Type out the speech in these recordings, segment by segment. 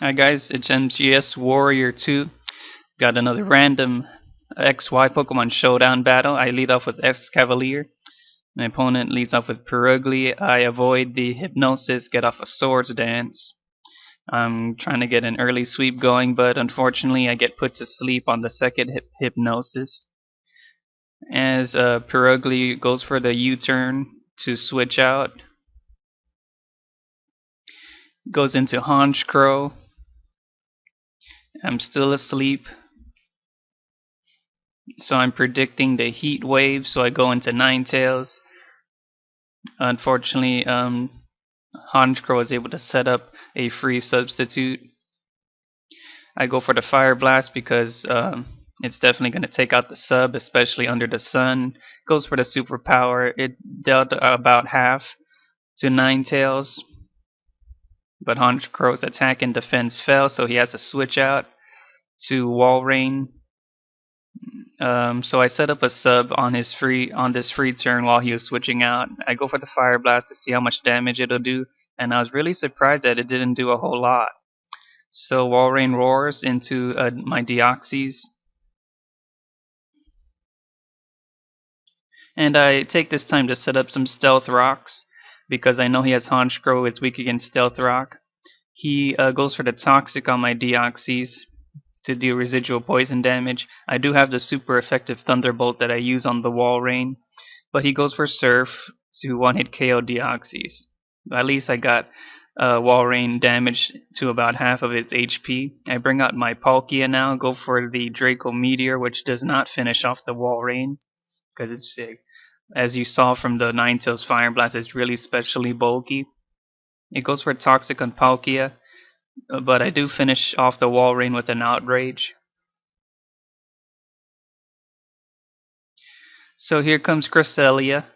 Hi guys, it's MGS Warrior 2. Got another random XY Pokemon Showdown battle. I lead off with X Cavalier. My opponent leads off with Perugly. I avoid the Hypnosis, get off a Swords Dance. I'm trying to get an early sweep going, but unfortunately I get put to sleep on the second Hypnosis. As Perugly goes for the U-turn to switch out, goes into Honchkrow. I'm still asleep. So I'm predicting the heat wave, so I go into Ninetales. Unfortunately, Honchkrow was able to set up a free substitute. I go for the Fire Blast because it's definitely going to take out the sub, especially under the sun. Goes for the superpower. It dealt about half to Ninetales, but Honchkrow's attack and defense fell, so he has to switch out to Walrein. So I set up a sub on this free turn while he was switching out. I go for the Fire Blast to see how much damage it'll do, and I was really surprised that it didn't do a whole lot. So Walrein roars into my Deoxys, and I take this time to set up some Stealth Rocks because I know he has Honchkrow, it's weak against Stealth Rock. He goes for the Toxic on my Deoxys to deal residual poison damage. I do have the super effective Thunderbolt that I use on the Walrein, but he goes for Surf to one-hit KO Deoxys. At least I got Walrein damage to about half of its HP. I bring out my Palkia now, go for the Draco Meteor, which does not finish off the Walrein, because it's, as you saw from the Ninetales Fire Blast, it's really specially bulky. It goes for Toxic on Palkia, but I do finish off the Walrein with an Outrage. So here comes Cresselia,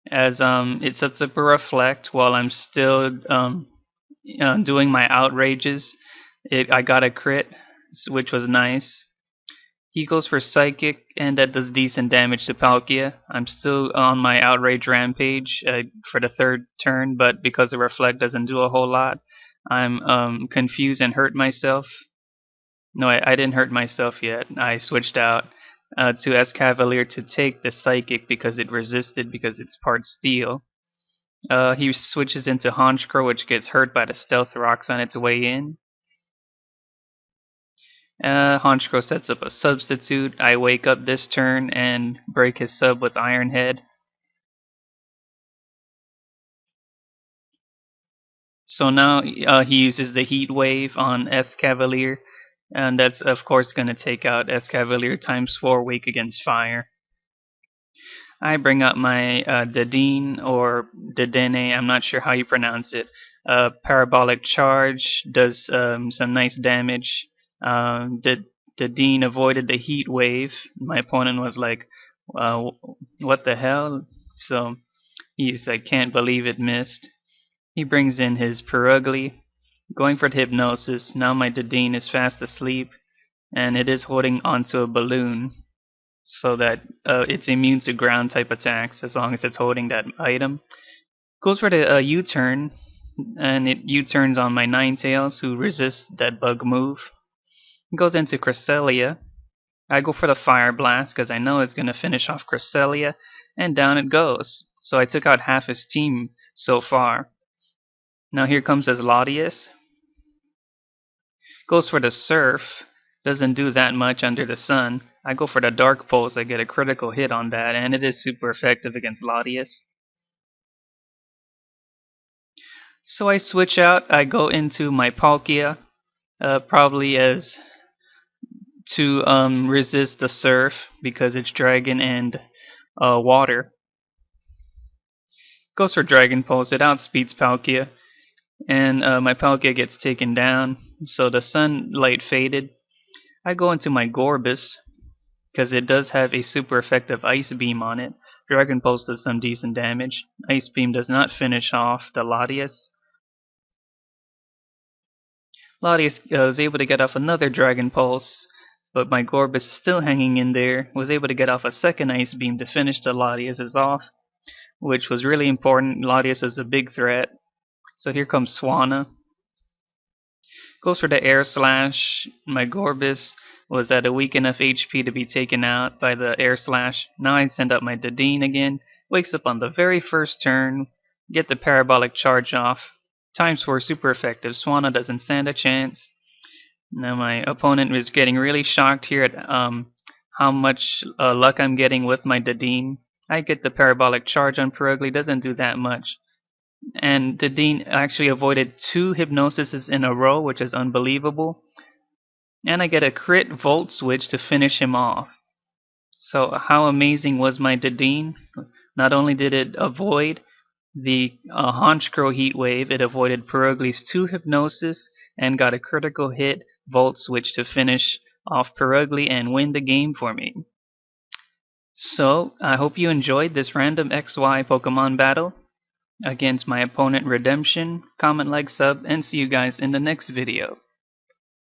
as it sets up a Reflect while I'm still doing my outrages. I got a crit, which was nice. He goes for Psychic, and that does decent damage to Palkia. I'm still on my Outrage Rampage for the third turn, but because the Reflect doesn't do a whole lot, I'm confused and hurt myself. No, I didn't hurt myself yet. I switched out to Escavalier to take the Psychic because it resisted because it's part Steel. He switches into Honchkrow, which gets hurt by the Stealth Rocks on its way in. Honchkrow sets up a substitute. I wake up this turn and break his sub with Iron Head. So now he uses the Heat Wave on Escavalier, and that's of course going to take out Escavalier times 4 weak against fire. I bring up my Dedenne or Dedenne, I'm not sure how you pronounce it. Parabolic Charge does some nice damage. Dedenne avoided the Heat Wave. My opponent was like, what the hell? So he's like, can't believe it missed. He brings in his Perugly, going for the Hypnosis. Now my Dedenne is fast asleep, and it is holding onto a balloon, so that it's immune to ground type attacks as long as it's holding that item. Goes for the U-turn, and it U-turns on my Ninetales, who resists that bug move. Goes into Cresselia. I go for the Fire Blast because I know it's going to finish off Cresselia, and down it goes. So I took out half his team so far. Now here comes his Latias. Goes for the Surf. Doesn't do that much under the sun. I go for the Dark Pulse. I get a critical hit on that, and it is super effective against Latias. So I switch out. I go into my Palkia, probably as to resist the Surf because it's Dragon and Water. Goes for Dragon Pulse. It outspeeds Palkia, and my Palkia gets taken down. So the sunlight faded. I go into my Gorbis because it does have a super effective Ice Beam on it. Dragon Pulse does some decent damage. Ice Beam does not finish off the Latias. Latias was able to get off another Dragon Pulse, but my Gorbis is still hanging in there. Was able to get off a second Ice Beam to finish the Latias off, which was really important. Latias is a big threat. So here comes Swanna. Goes for the air slash. My Gorbis was at a weak enough HP to be taken out by the air slash. Now I send up my Dedenne again. Wakes up on the very first turn. Get the parabolic charge off. Times 4 super effective. Swanna doesn't stand a chance. Now my opponent is getting really shocked here at how much luck I'm getting with my Dedenne. I get the parabolic charge on Perugly, doesn't do that much. And Dedenne actually avoided 2 hypnosises in a row, which is unbelievable. And I get a crit Volt Switch to finish him off. So how amazing was my Dedenne? Not only did it avoid the Honchkrow Heat Wave, it avoided Perugly's 2 hypnosis and got a critical hit Volt Switch to finish off Perugly and win the game for me. So I hope you enjoyed this random XY Pokemon battle against my opponent Redemption. Comment, like, sub, and see you guys in the next video.